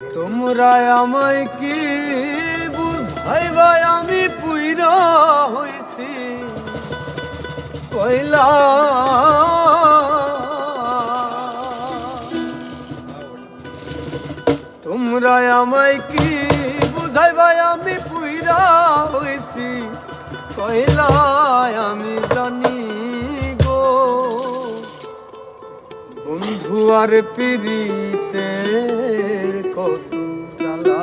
তোমরা আমায় কি বুঝাইবা আমি পুইরা হইছি কইলা তোমরা আমায় কি বুঝাইবা আমি পুইরা হইছি কইলা আমি জানি গো বন্ধু আর পিরিতের কত জ্বালা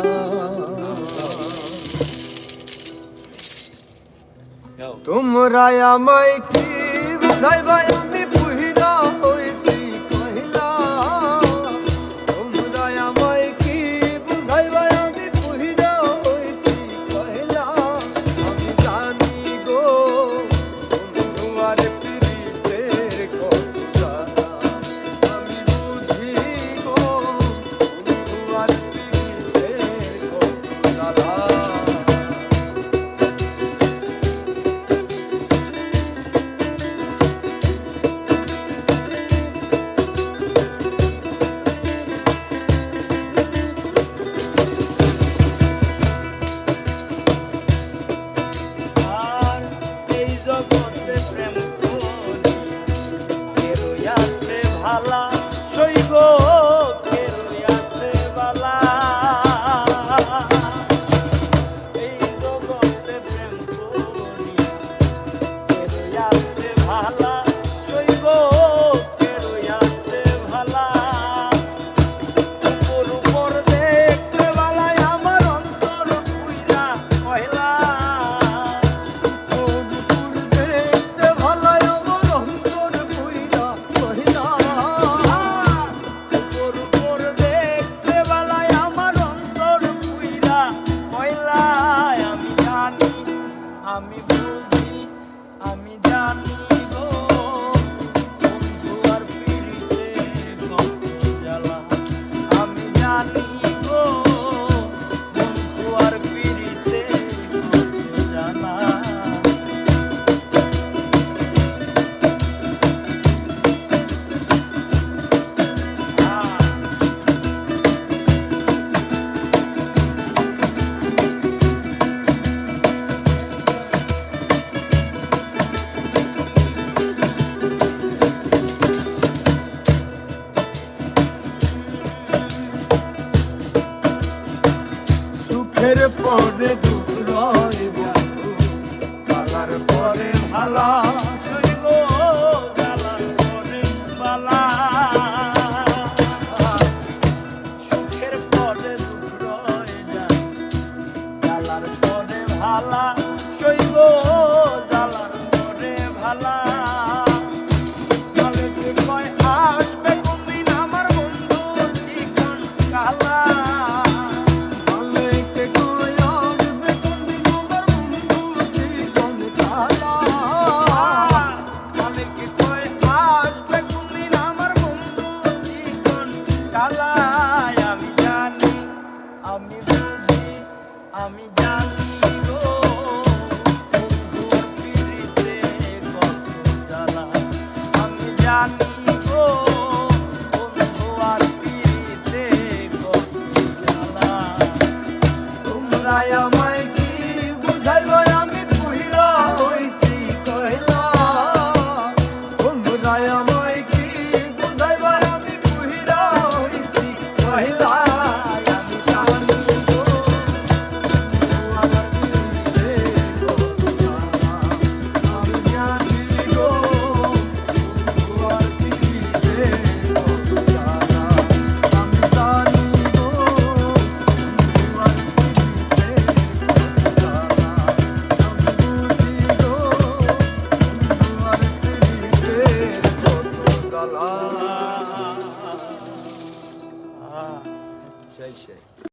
তোমরা আমায় কি বুঝাইবা আমি পুইরা হইছি কইলা তোমরা আমায় কি বুঝাইবা আমি পুইরা হইছি কইলা আমি জানি গো বন্ধু আর পিরিতের কত জ্বালা আমি বুঝি গো বন্ধু আর পিরিতের কত জ্বালা জগতে প্রেম করি কেরই আছে ভালা সইব কেরই আছে বালা এই জগতে প্রেম করি কেরই আছে ভালা সইব কেরই আছে ভালা উপর উপর দেখতে বালাই আমার অন্তর পুইরা কয়লা আমি বুঝি আমি জানি গো বন্ধু আর পিরিতে কত জ্বালা আমি জানি গো বন্ধু আর পিরিতে কত জ্বালা সুখের পরে দুঃখ রয় বন্ধু বালার পরে ভালা সইব জ্বালার পরে বালা সুখের পরে দুঃখ রয় যায় জ্বালার পরে ভালা সইব জ্বালার পরে ভালা চলে কয় আসবে কোনদিন আমার বন্ধু চিকন কালা আমি জানি আমি বুঝি আমি জানি গো বন্ধুর পিরিতে কত জ্বালা আমি জানি গো বন্ধু আর পিরিতে কত জ্বালা তোমরা আমায় কি বুঝাইবা আমি পুইরা হইছি কইলা তোমরা আমায় কি বুঝাইবা আমি পুইরা হইছি কইলা আমি জানি গো আমার পিরিতে কত জ্বালা আমি জানি গো আমার পিরিতে কত জ্বালা আমি জানি গো আমার পিরিতে কত জ্বালা